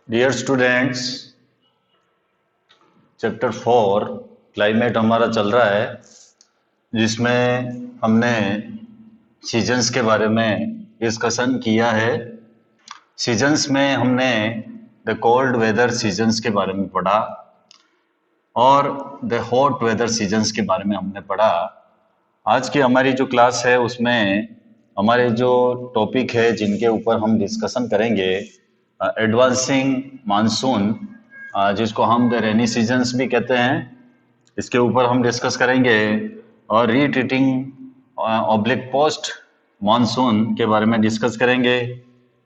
Dear students, chapter 4 climate हमारा चल रहा है, जिसमें हमने सीजन्स के बारे में डिस्कशन किया है। सीजन्स में हमने द कोल्ड वेदर सीजन्स के बारे में पढ़ा और द हॉट वेदर सीजन्स के बारे में हमने पढ़ा। आज की हमारी जो क्लास है उसमें हमारे जो टॉपिक है जिनके ऊपर हम डिस्कशन करेंगे, एडवांसिंग मानसून, जिसको हम द रेनी सीजन्स भी कहते हैं, इसके ऊपर हम डिस्कस करेंगे। और रीट्रीटिंग ऑब्लिक पोस्ट मानसून के बारे में डिस्कस करेंगे।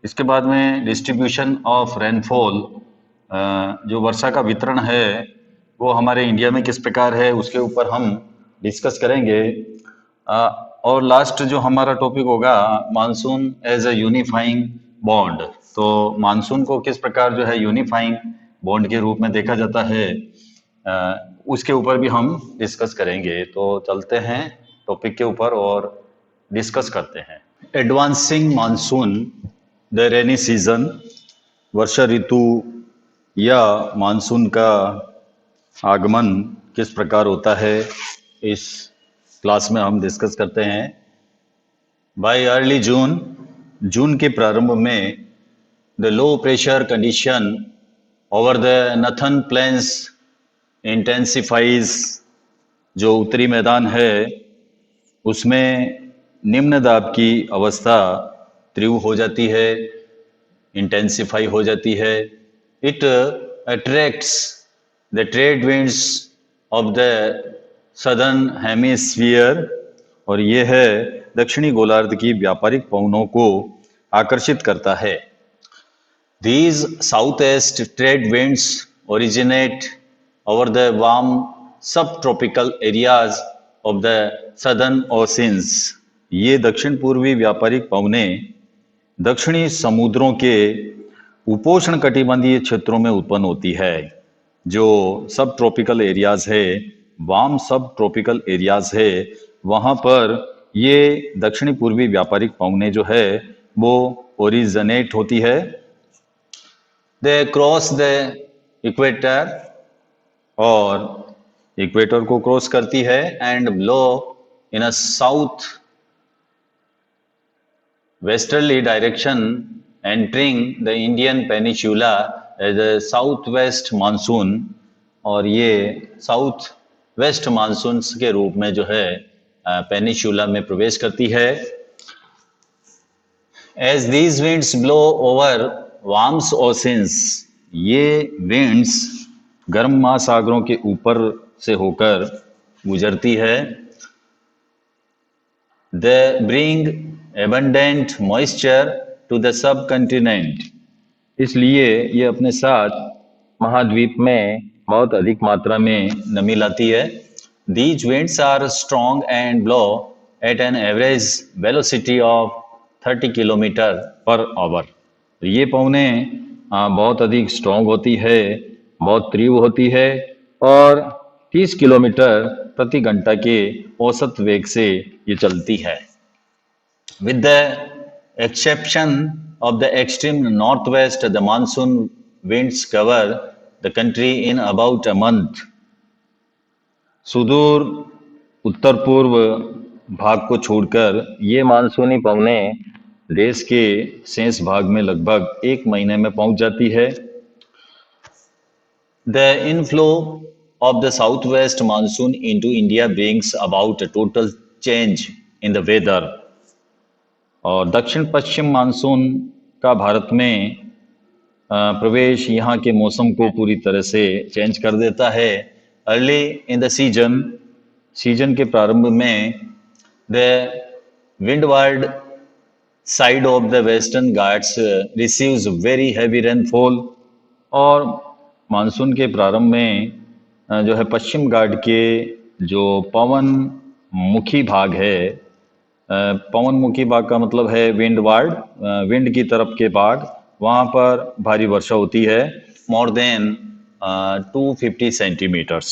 इसके बाद में डिस्ट्रीब्यूशन ऑफ रेनफॉल, जो वर्षा का वितरण है वो हमारे इंडिया में किस प्रकार है उसके ऊपर हम डिस्कस करेंगे। और लास्ट जो हमारा टॉपिक होगा, monsoon as a unifying bond. तो मानसून को किस प्रकार जो है यूनिफाइंग बॉन्ड के रूप में देखा जाता है, उसके ऊपर भी हम डिस्कस करेंगे। तो चलते हैं टॉपिक के ऊपर और डिस्कस करते हैं। Advancing monsoon, the rainy season, वर्षा ऋतु या मानसून का आगमन किस प्रकार होता है, इस क्लास में हम डिस्कस करते हैं। बाय अर्ली जून, जून के प्रारंभ में, the low pressure condition over the northern plains intensifies, जो उत्तरी मैदान है उसमें निम्न दाब की अवस्था तीव्र हो जाती है, इंटेंसिफाई हो जाती है। It attracts the trade winds of the southern hemisphere, और ये है दक्षिणी गोलार्ध की व्यापारिक पवनों को आकर्षित करता है। These southeast trade winds originate over the warm subtropical areas of the southern oceans. ये दक्षिण पूर्वी व्यापारिक पवने दक्षिणी समुद्रों के उपोष्ण कटिबंधीय क्षेत्रों में उत्पन्न होती है। जो सब ट्रॉपिकल एरियाज है, वार्म सब ट्रॉपिकल एरियाज है, वहाँ पर ये दक्षिणी पूर्वी व्यापारिक पवने जो है वो ओरिजिनेट होती है। दे क्रॉस द इक्वेटर, और इक्वेटर को क्रॉस करती है, and blow in a south westerly direction entering the Indian peninsula as a south west monsoon, और ये साउथ वेस्ट मानसून के रूप में जो है पेनिनसुला में प्रवेश करती है। As these winds blow over warms oceans, ये विंड्स गर्म महासागरों के ऊपर से होकर गुजरती है। They bring abundant moisture to the subcontinent, इसलिए ये अपने साथ महाद्वीप में बहुत अधिक मात्रा में नमी लाती है। These winds are strong and blow at an average velocity of 30 kilometre per hour. ये पवने बहुत अधिक स्ट्रॉन्ग होती है, बहुत तीव्र होती है, और 30 किलोमीटर प्रति घंटा के औसत वेग से ये चलती है। With the exception of the extreme northwest, the monsoon winds cover the country in about a month. सुदूर उत्तर पूर्व भाग को छोड़कर ये मानसूनी पवने देश के शेष भाग में लगभग एक महीने में पहुंच जाती है। The inflow of the southwest monsoon into India brings about a total change in the weather. और दक्षिण पश्चिम मानसून का भारत में प्रवेश यहाँ के मौसम को पूरी तरह से चेंज कर देता है। अर्ली इन द सीजन के प्रारंभ में the windward side of the western Ghats receives very heavy rainfall, और मानसून के प्रारंभ में जो है पश्चिम घाट के जो पवन मुखी भाग है, पवन मुखी भाग का मतलब है विंडवार्ड, विंड की तरफ के भाग, वहाँ पर भारी वर्षा होती है। मोर देन 250 सेंटीमीटर्स,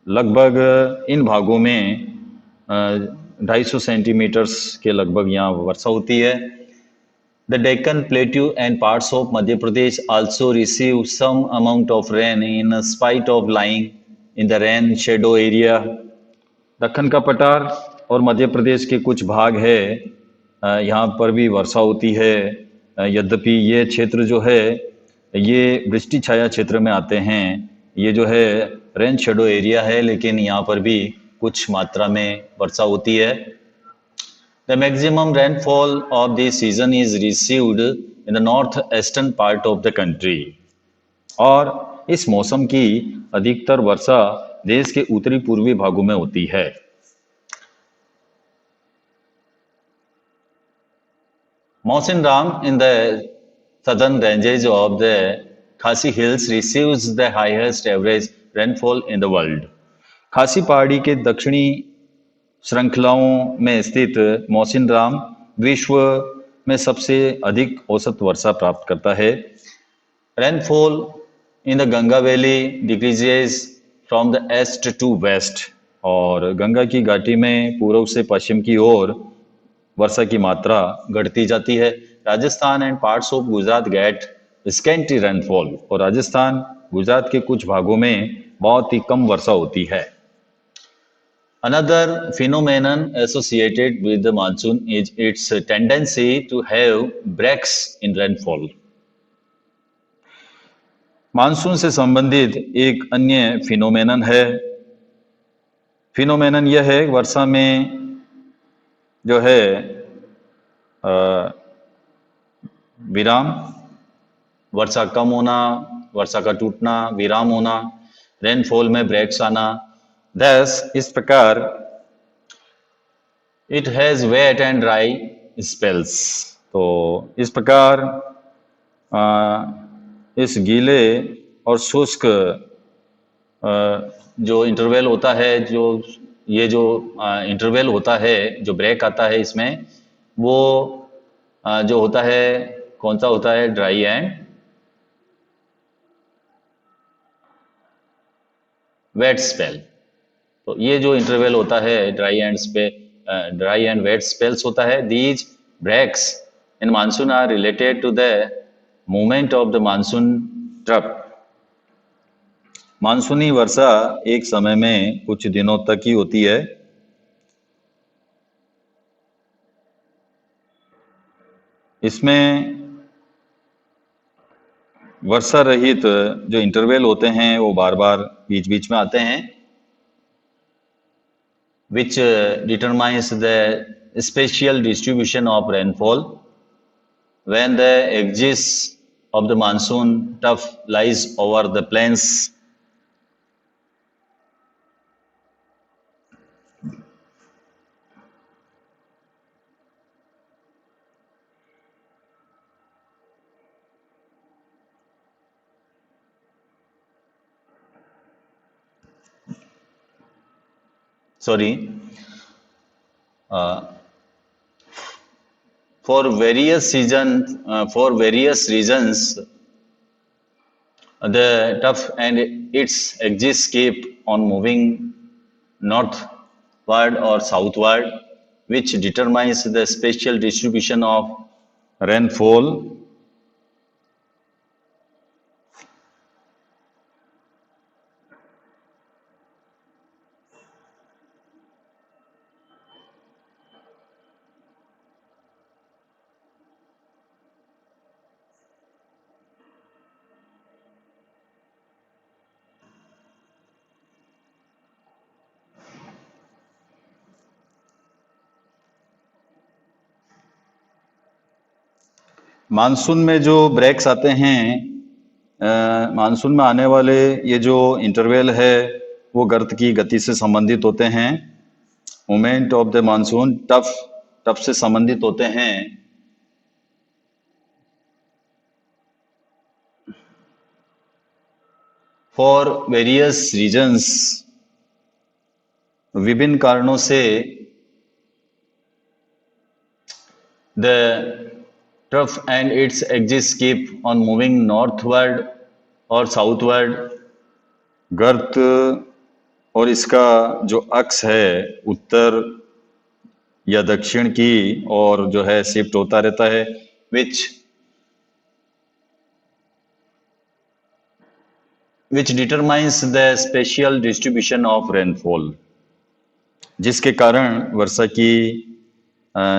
लगभग इन भागों में 250 सेंटीमीटर्स के लगभग यहाँ वर्षा होती है। The Deccan Plateau and parts of Madhya Pradesh also receive some amount of rain in spite of lying in the rain shadow area. Deccan का पठार और मध्य प्रदेश के कुछ भाग है, यहाँ पर भी वर्षा होती है। यद्यपि ये क्षेत्र जो है ये वृष्टि छाया क्षेत्र में आते हैं। ये जो है रेन शेडो एरिया है, लेकिन यहाँ पर भी कुछ मात्रा में वर्षा होती है। The maximum rainfall of this season is received in the northeastern part of the country. और इस मौसम की अधिकतर वर्षा देश के उत्तरी पूर्वी भागों में होती है। Mawsynram in the southern ranges of the Khasi Hills receives the highest average rainfall in the world. खासी पहाड़ी के दक्षिणी श्रृंखलाओं में स्थित मौसिनराम विश्व में सबसे अधिक औसत वर्षा प्राप्त करता है। Rainfall in the Ganga valley decreases from the east to west, और गंगा की घाटी में पूर्व से पश्चिम की ओर वर्षा की मात्रा घटती जाती है। Rajasthan and parts of Gujarat get scanty rainfall, और राजस्थान गुजरात के कुछ भागों में बहुत ही कम वर्षा होती है। Another phenomenon associated with the monsoon is its tendency to have breaks in rainfall. Monsoon से संबंधित एक अन्य फिनोमेनन है। फिनोमेनन यह है वर्षा में जो है विराम, वर्षा कम होना, वर्षा का टूटना, विराम होना, रेनफॉल में ब्रेक्स आना। Thus, इस प्रकार it has wet and dry spells. तो इस प्रकार इस गीले और शुष्क जो इंटरवल होता है, जो ये जो इंटरवल होता है, जो ब्रेक आता है इसमें, वो जो होता है कौन सा होता है? Dry and wet spell. तो ये जो इंटरवल होता है ड्राई एंड वेट स्पेल्स होता है। These breaks in monsoon are related to the movement of the monsoon trough. मानसूनी वर्षा एक समय में कुछ दिनों तक ही होती है। इसमें वर्षा रहित जो इंटरवल होते हैं वो बार बार बीच बीच में आते हैं, which determines the spatial distribution of rainfall. When the axis of the monsoon trough lies over the plains, for various reasons, the trough and its axis keep on moving northward or southward, which determines the spatial distribution of rainfall. Monsoon में जो breaks आते हैं, monsoon में आने वाले ये जो interval है वो गर्त की गति से संबंधित होते हैं। Movement of the monsoon tough से संबंधित होते हैं। फॉर वेरियस रीजन्स, विभिन्न कारणों से the trough and its axis keep on moving northward or southward. गर्त और इसका जो अक्ष है उत्तर या दक्षिण की और जो है शिफ्ट होता रहता है। which determines the spatial distribution of rainfall, जिसके कारण वर्षा की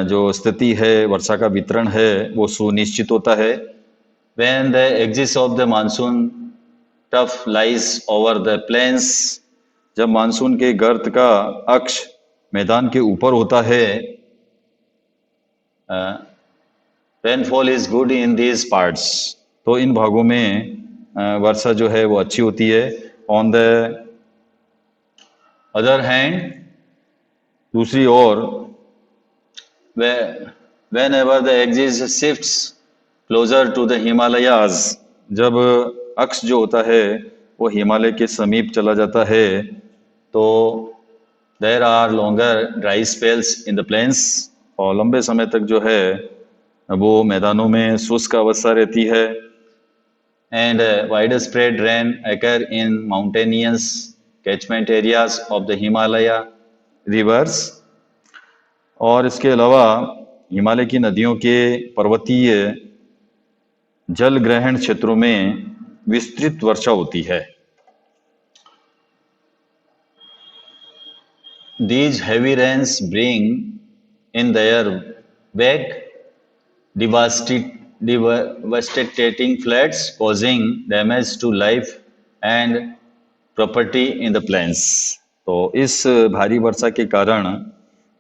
जो स्थिति है, वर्षा का वितरण है, वो सुनिश्चित होता है। When the axis of the monsoon trough lies over the plains, जब मानसून के गर्त का अक्ष मैदान के ऊपर होता है, rainfall is good in these parts, तो इन भागों में वर्षा जो है वो अच्छी होती है। ऑन द अदर हैंड, दूसरी ओर, whenever the axis shifts closer to the Himalayas, जब अक्ष जो होता है वो हिमालय के समीप चला जाता है, तो there are longer dry spells in the plains, और लंबे समय तक जो है वो मैदानों में शुष्क अवस्था रहती है। And widespread rain occur in mountainous catchment areas of the Himalaya rivers, और इसके अलावा हिमालय की नदियों के पर्वतीय जल ग्रहण क्षेत्रों में विस्तृत वर्षा होती है। These heavy rains bring in their wake devastating floods, causing damage to life and property in the plains. तो इस भारी वर्षा के कारण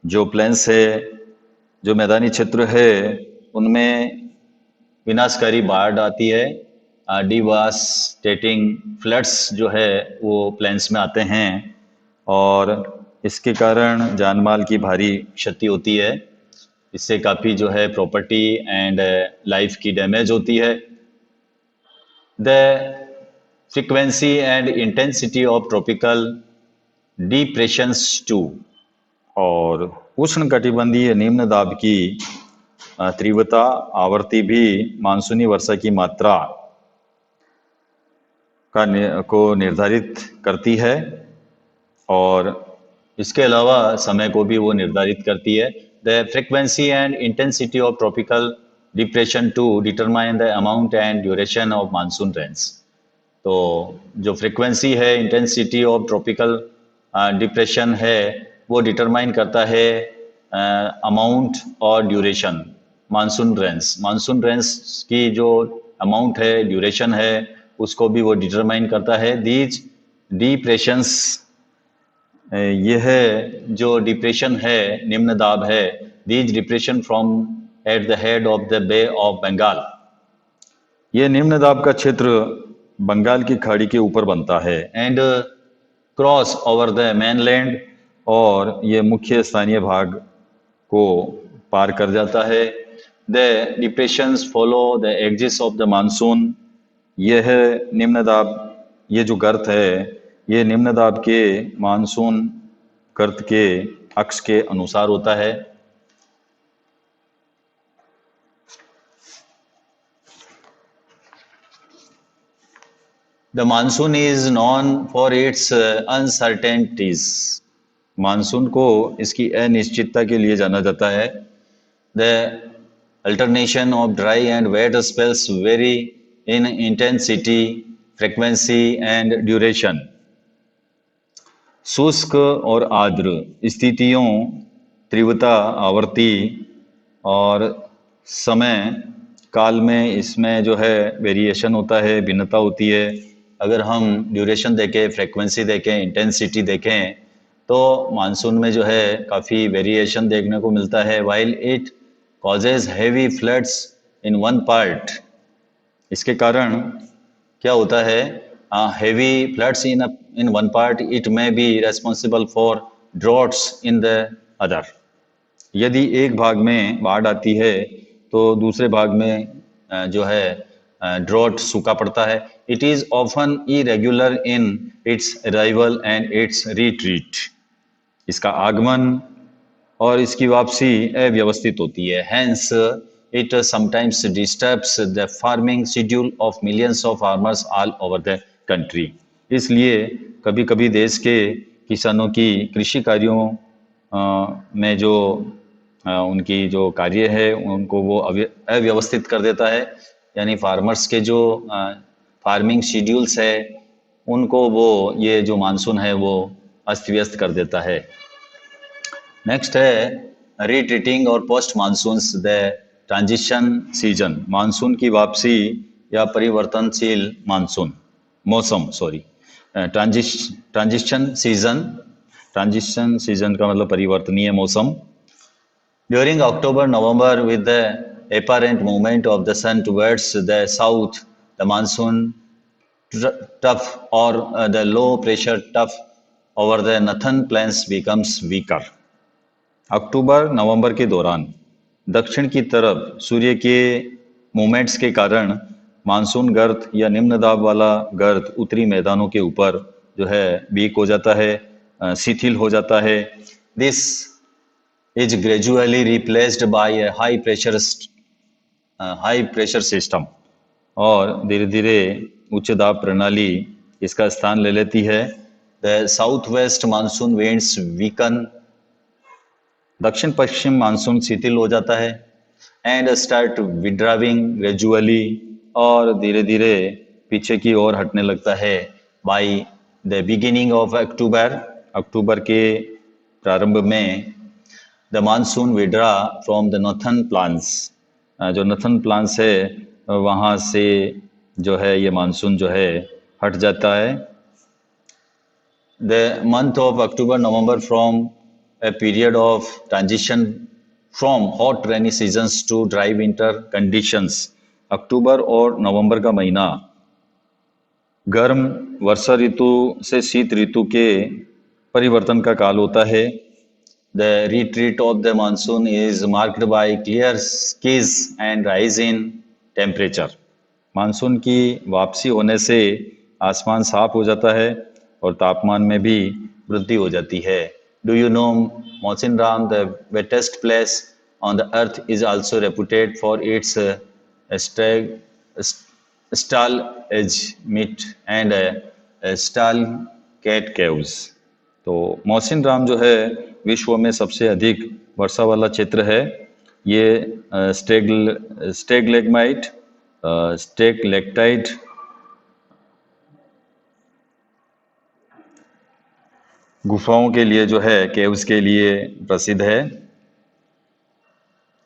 जो प्लेन्स है, जो मैदानी क्षेत्र है, उनमें विनाशकारी बाढ़ आती है। डिवास्टेटिंग फ्लड्स जो है वो प्लेन्स में आते हैं, और इसके कारण जान माल की भारी क्षति होती है। इससे काफ़ी जो है प्रॉपर्टी एंड लाइफ की डैमेज होती है। The frequency and intensity of tropical depressions too, और उष्णकटिबंधीय निम्न दाब की तीव्रता, आवर्ती भी मानसूनी वर्षा की मात्रा को निर्धारित करती है, और इसके अलावा समय को भी वो निर्धारित करती है। The frequency and intensity of tropical depression too determine the amount and duration of monsoon rains. तो जो फ्रीक्वेंसी है, इंटेंसिटी ऑफ ट्रॉपिकल डिप्रेशन है, वो डिटरमाइन करता है अमाउंट और duration monsoon rains. Monsoon rains की जो अमाउंट है, ड्यूरेशन है, उसको भी वो डिटरमाइन करता है। दीज डिप्रेशंस, यह जो डिप्रेशन है, निम्न दाब है, these depression from at the head of the bay of Bengal, ये निम्न दाब का क्षेत्र बंगाल की खाड़ी के ऊपर बनता है। And cross over the mainland, और ये मुख्य स्थानीय भाग को पार कर जाता है। The depressions follow the axis of the monsoon, यह निम्न दाब, ये जो गर्त है, ये निम्न दाब के मानसून गर्त के अक्ष के अनुसार होता है। The monsoon is known for its uncertainties. Monsoon को इसकी अनिश्चितता के लिए जाना जाता है। The alternation of dry and wet spells vary in intensity, frequency and duration. शुष्क और आर्द्र स्थितियों, तीव्रता, आवर्ती और समय काल में इसमें जो है वेरिएशन होता है, भिन्नता होती है। अगर हम ड्यूरेशन देखें, फ्रीक्वेंसी देखें, इंटेंसिटी देखें, तो मानसून में जो है काफ़ी वेरिएशन देखने को मिलता है। While it causes heavy floods in one part, इसके कारण क्या होता है, heavy floods in one part, it may be responsible for droughts in the other. यदि एक भाग में बाढ़ आती है तो दूसरे भाग में जो है ड्रॉट, सूखा पड़ता है। It is often irregular in its arrival and its retreat, इसका आगमन और इसकी वापसी अव्यवस्थित होती है। Hence it sometimes disturbs the farming schedule of millions of farmers all over the country. इसलिए कभी कभी देश के किसानों की कृषि कार्यों में जो उनकी जो कार्य है उनको वो अव्यवस्थित कर देता है, यानी फार्मर्स के जो फार्मिंग शेड्यूल्स है उनको वो ये जो मानसून है वो अस्त व्यस्त कर देता है। नेक्स्ट है रिट्रीटिंग और post monsoons the transition season, monsoon की वापसी या परिवर्तनशील मानसून मौसम, sorry transition season, transition season का मतलब परिवर्तनीय मौसम। During October November with the apparent movement of the sun towards the south, the monsoon tough or the low pressure tough over the northern plains becomes weaker. अक्टूबर नवंबर के दौरान दक्षिण की तरफ सूर्य के मूवमेंट्स के कारण मानसून गर्त या निम्न दाब वाला गर्त उत्तरी मैदानों के ऊपर जो है वीक हो जाता है, शिथिल हो जाता है। This is gradually replaced by A high pressure system, और धीरे धीरे उच्च दाब प्रणाली इसका स्थान ले लेती है। The south west monsoon winds weaken, दक्षिण पश्चिम मानसून शिथिल हो जाता है। एंड स्टार्ट विड्राविंग ग्रेजुअली, और धीरे धीरे पीछे की ओर हटने लगता है। By the beginning of October, अक्टूबर के प्रारंभ में the monsoon withdraw from the northern plains, जो नॉर्थन प्लान्स है वहाँ से जो है ये मानसून जो है हट जाता है। The month of October November from a period of transition from hot rainy seasons to dry winter conditions, अक्टूबर और नवंबर का महीना गर्म वर्षा ऋतु से शीत ऋतु के परिवर्तन का काल होता है। The retreat of the monsoon is marked by clear skies and rise in temperature. Monsoon की वापसी होने से आसमान साफ हो जाता है और तापमान में भी वृद्धि हो जाती है। Do you know Mawsynram, the wettest place on the earth, is also reputed for its stalagmite and stalactite caves. तो मौसिनराम जो है विश्व में सबसे अधिक वर्षा वाला क्षेत्र है। ये स्टेगलेगमाइट, स्टेगलेक्टाइट गुफाओं के लिए जो है, केव्स के लिए प्रसिद्ध है।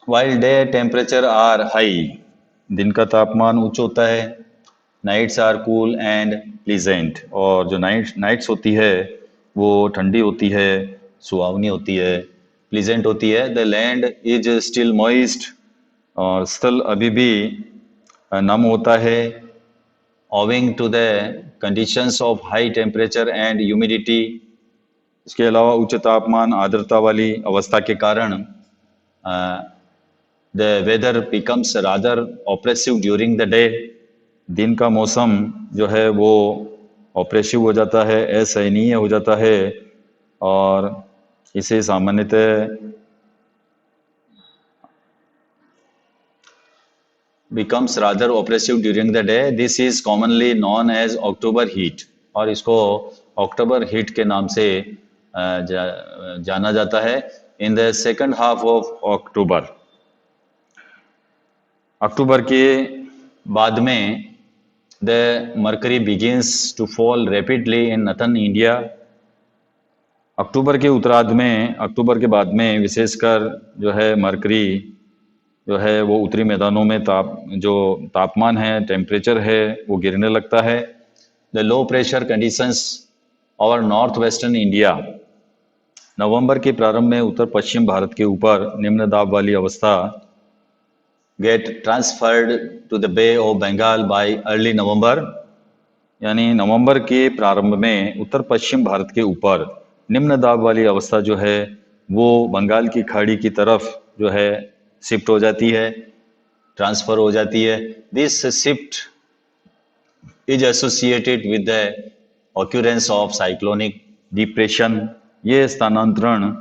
While day temperature are high, दिन का तापमान उच्च होता है। Nights are cool and pleasant, और जो नाइट्स होती है वो ठंडी होती है, सुहावनी होती है, प्लीजेंट होती है। The land is still moist, और स्थल अभी भी नम होता है। Owing to the conditions of high temperature and humidity, इसके अलावा उच्च तापमान आर्द्रता वाली अवस्था के कारण the weather becomes rather oppressive during the day, दिन का मौसम जो है वो ऑप्रेसिव हो जाता है, असहनीय हो जाता है, और इसे सामान्यतः becomes rather oppressive during the day. This is commonly known as October heat, और इसको अक्टूबर हीट के नाम से जाना जाता है। In the second half of October, अक्टूबर के बाद में the mercury begins to fall rapidly in northern India, अक्टूबर के उत्तरार्ध में, अक्टूबर के बाद में विशेषकर जो है मर्करी जो है वो उत्तरी मैदानों में तापमान है, टेम्परेचर है, वो गिरने लगता है। The low pressure conditions over north western India, नवंबर के प्रारंभ में उत्तर पश्चिम भारत के ऊपर निम्न दाब वाली अवस्था get transferred to the bay of Bengal by early November, यानी नवंबर के प्रारंभ में उत्तर पश्चिम भारत के ऊपर निम्न दाब वाली अवस्था जो है वो बंगाल की खाड़ी की तरफ जो है शिफ्ट हो जाती है, ट्रांसफर हो जाती है। This shift is associated with the occurrence of cyclonic depression, ये स्थानांतरण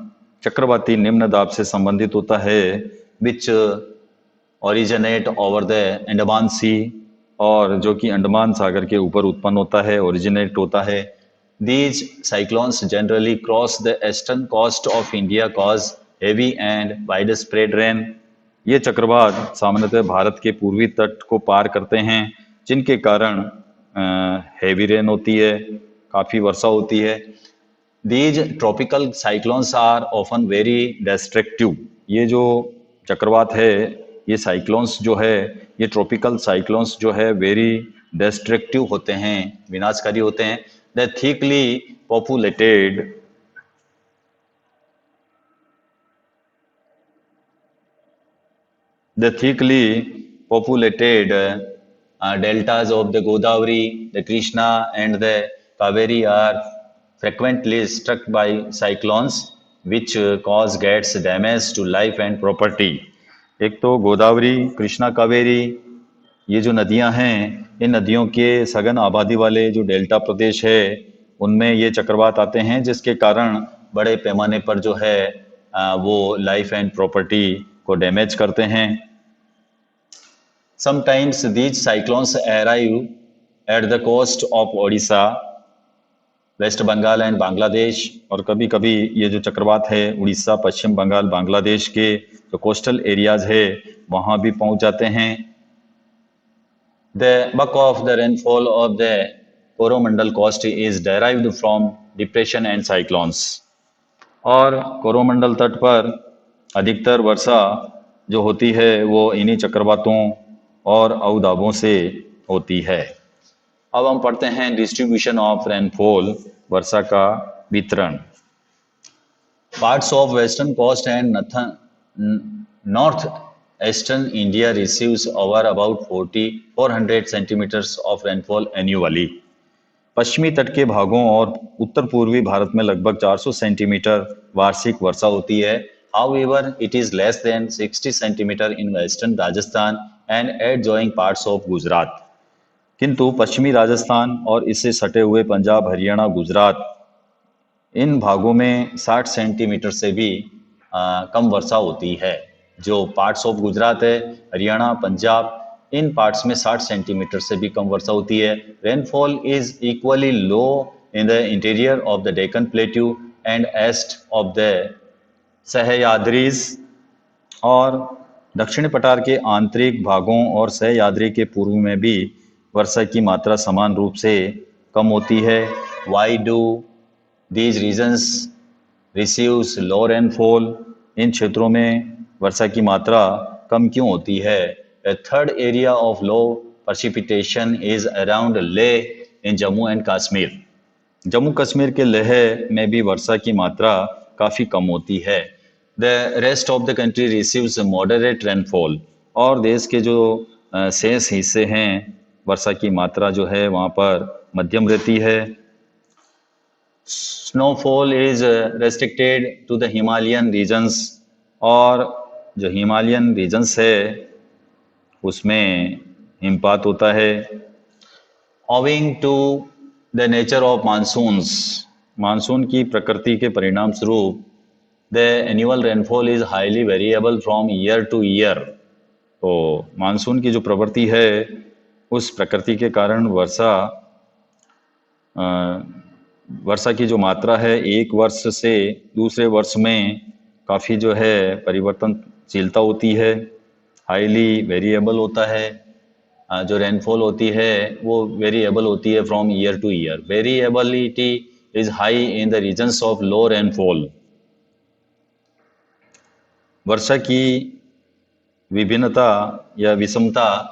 चक्रवाती निम्न दाब से संबंधित होता है, विच ओरिजिनेट ओवर द अंडमान सी, और जो कि अंडमान सागर के ऊपर उत्पन्न होता है, ओरिजिनेट होता है। These cyclones generally cross the eastern coast of India, cause heavy and widespread rain. ये चक्रवात सामान्यतः भारत के पूर्वी तट को पार करते हैं, जिनके कारण हेवी रेन होती है, काफ़ी वर्षा होती है. These tropical cyclones are often very destructive. ये जो चक्रवात है, ये साइक्लोन्स जो है, ये ट्रॉपिकल साइक्लोन्स जो है वेरी डिस्ट्रक्टिव होते हैं, विनाशकारी होते हैं. The thickly populated deltas of the Godavari, the Krishna and the Kaveri are frequently struck by cyclones which cause great damage to life and property. एक तो गोदावरी, कृष्णा, कावेरी, ये जो नदियां हैं, इन नदियों के सघन आबादी वाले जो डेल्टा प्रदेश है, उनमें ये चक्रवात आते हैं, जिसके कारण बड़े पैमाने पर जो है वो लाइफ एंड प्रॉपर्टी को डैमेज करते हैं. Sometimes these cyclones arrive at the coast of Odisha, west Bengal and Bangladesh. और कभी कभी ये जो चक्रवात है उड़ीसा, पश्चिम बंगाल, बांग्लादेश के जो कोस्टल एरियाज है वहाँ भी पहुँच जाते हैं. The bulk of the rainfall of the Coromandel coast is derived from depression and cyclones. और कोरोमंडल तट पर अधिकतर वर्षा जो होती है वो इन्हीं चक्रवातों और अवदाबों से होती है. अब हम पढ़ते हैं डिस्ट्रीब्यूशन ऑफ रेनफॉल, वर्षा का वितरण. Parts of western coast and north eastern India receives over about 400 centimetres of rainfall annually. पश्चिमी तट के भागों और उत्तर पूर्वी भारत में लगभग 400 सेंटीमीटर वार्षिक वर्षा होती है. However, it is less than 60 centimetre in western Rajasthan and adjoining parts of Gujarat. किंतु पश्चिमी राजस्थान और इससे सटे हुए पंजाब, हरियाणा, गुजरात, इन भागों में 60 सेंटीमीटर से भी कम वर्षा होती है. जो पार्ट्स ऑफ गुजरात है, हरियाणा, पंजाब, इन पार्ट्स में 60 सेंटीमीटर से भी कम वर्षा होती है. Rainfall is equally low in the interior of the Deccan plateau and east of the Sahyadris. और दक्षिणी पठार के आंतरिक भागों और सह्याद्री के पूर्व में भी वर्षा की मात्रा समान रूप से कम होती है. Why do these regions receives low rainfall? इन क्षेत्रों में वर्षा की मात्रा कम क्यों होती है? A third area of low precipitation is around Leh in Jammu and Kashmir. Jammu Kashmir के लेह में भी वर्षा की मात्रा काफ़ी कम होती है. The rest of the country receives moderate rainfall. और देश के जो शेष हिस्से हैं, वर्षा की मात्रा जो है वहाँ पर मध्यम रहती है. Snowfall is restricted to the Himalayan regions. और जो हिमालयन रीजन्स है उसमें हिमपात होता है. Owing to the nature of monsoons, monsoon की प्रकृति के परिणाम स्वरूप the annual rainfall is highly variable from year to year. तो मानसून की जो प्रवृत्ति है उस प्रकृति के कारण वर्षा की जो मात्रा है एक वर्ष से दूसरे वर्ष में काफ़ी जो है परिवर्तनशीलता होती है, हाईली वेरिएबल होता है. जो रेनफॉल होती है वो वेरिएबल होती है from year to year. Variability is high in the regions of low rainfall. वर्षा की विभिन्नता या विषमता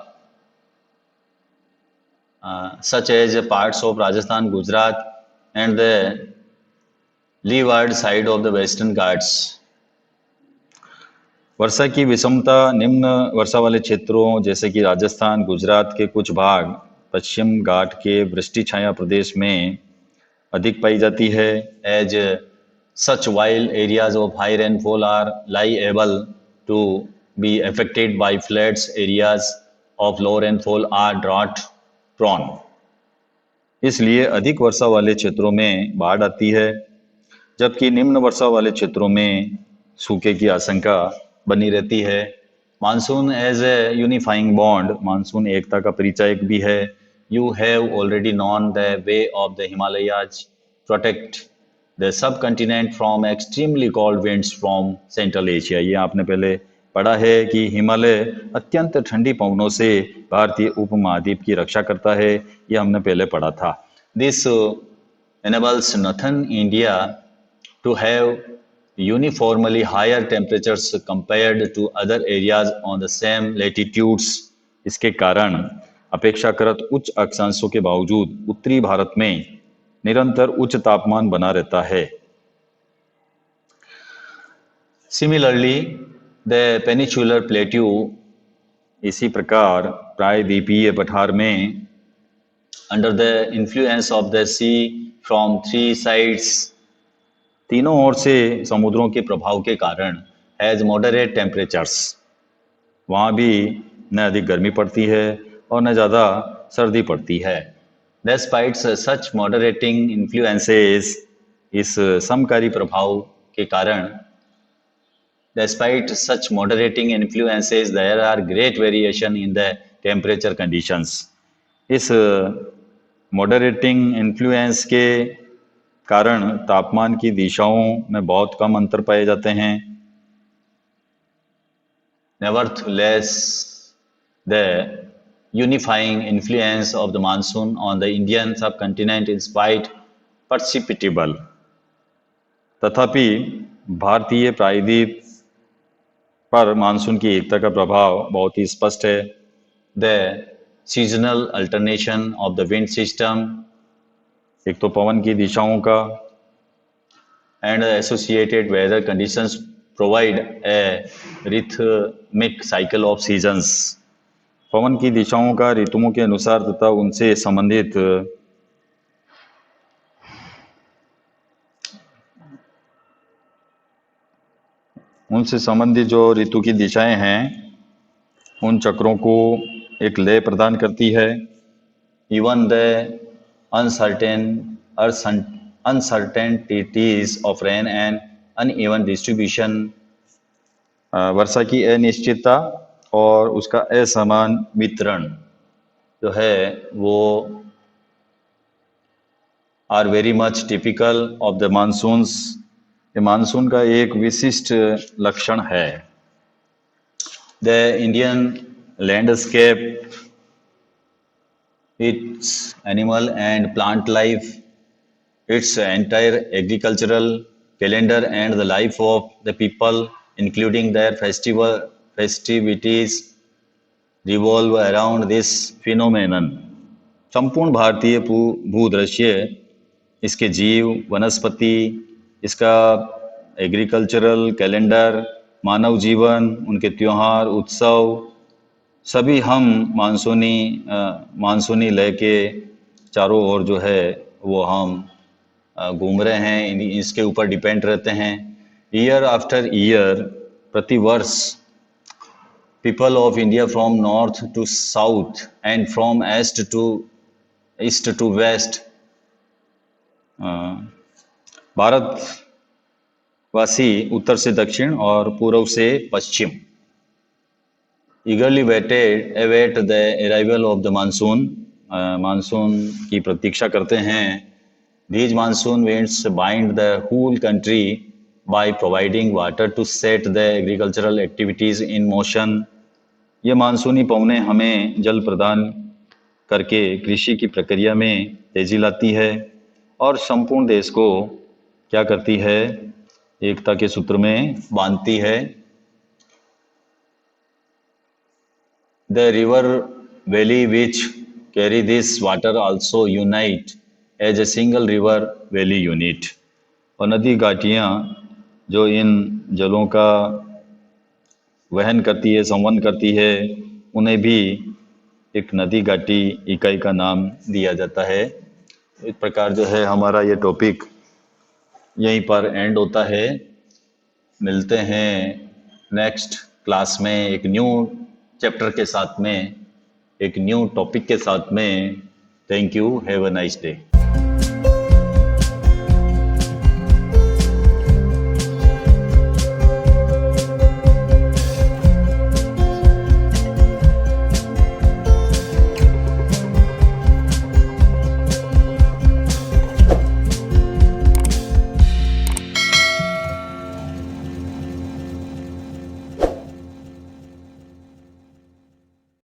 such as parts of Rajasthan, Gujarat and the leeward side of the Western Ghats. वर्षा की विषमता निम्न वर्षा वाले क्षेत्रों जैसे कि राजस्थान, गुजरात के कुछ भाग, पश्चिम घाट के वृष्टि छाया प्रदेश में अधिक पाई जाती है. As such wild areas of high rainfall are liable to be affected by floods, areas of low rainfall are drought prone. इसलिए अधिक वर्षा वाले क्षेत्रों में बाढ़ आती है, जबकि निम्न वर्षा वाले क्षेत्रों में सूखे की आशंका बनी रहती है. Monsoon as a unifying bond, monsoon एकता का परिचायक भी है. You have already known the way of the Himalayas protect the subcontinent from extremely cold winds from central Asia. ये आपने पहले पढ़ा है कि हिमालय अत्यंत ठंडी पवनों से भारतीय उपमहाद्वीप की रक्षा करता है, ये हमने पहले पढ़ा था। This enables northern India to have uniformly higher temperatures compared to other areas on the same latitudes। इसके कारण अपेक्षाकृत उच्च अक्षांशों के बावजूद उत्तरी भारत में निरंतर उच्च तापमान बना रहता है। Similarly, the peninsular plateau, इसी प्रकार प्रायद्वीपीय पठार में under the influence of the sea from three sides, तीनों ओर से समुद्रों के प्रभाव के कारण हैज मॉडरेट टेम्परेचर्स, वहाँ भी न अधिक गर्मी पड़ती है और न ज़्यादा सर्दी पड़ती है। Despite such moderating influences, इस समकारी प्रभाव के कारण Despite such moderating influences, there are great variation in the temperature conditions। इस मॉडरेटिंग इन्फ्लुएंस के कारण तापमान की दिशाओं में बहुत कम अंतर पाए जाते हैं। Nevertheless, the unifying influence of the monsoon on the Indian subcontinent is quite perceptible। तथापि भारतीय प्रायद्वीप पर मानसून की एकता का प्रभाव बहुत ही स्पष्ट है। The seasonal alternation of the wind system, एक तो पवन की दिशाओं का, and the associated weather conditions provide a rhythmic cycle of seasons। पवन की दिशाओं का ऋतुओं के अनुसार तथा उनसे संबंधित जो ऋतु की दिशाएं हैं उन चक्रों को एक लय प्रदान करती है। Even the uncertainties of rain and uneven distribution, वर्षा की अनिश्चितता और उसका असमान वितरण जो है वो are very much typical of the monsoons, ये मानसून का एक विशिष्ट लक्षण है। The Indian landscape, its animal and plant life, its entire agricultural calendar and the life of the people, including their festivities, revolve around this phenomenon। संपूर्ण भारतीय भूदृश्य, इसके जीव, वनस्पति, इसका एग्रीकल्चरल कैलेंडर, मानव जीवन, उनके त्योहार, उत्सव, सभी हम मानसूनी लय के चारों ओर जो है वो हम घूम रहे हैं, इसके ऊपर डिपेंड रहते हैं। ईयर आफ्टर ईयर, प्रतिवर्ष people of India from north to south and from east to west, भारतवासी उत्तर से दक्षिण और पूर्व से पश्चिम eagerly await the arrival of the monsoon, monsoon की प्रतीक्षा करते हैं। These monsoon winds bind the whole country by providing water to set the agricultural activities in motion। ये मानसूनी पवनें हमें जल प्रदान करके कृषि की प्रक्रिया में तेजी लाती है और संपूर्ण देश को क्या करती है, एकता के सूत्र में बांधती है। The river valley which carry this water also unite as a single river valley unit। और नदी घाटियाँ जो इन जलों का वहन करती है, संवहन करती है, उन्हें भी एक नदी घाटी इकाई का नाम दिया जाता है। इस प्रकार जो है हमारा ये टॉपिक यहीं पर एंड होता है। मिलते हैं नेक्स्ट क्लास में एक न्यू चैप्टर के साथ में, एक न्यू टॉपिक के साथ में। Thank you, have a nice day.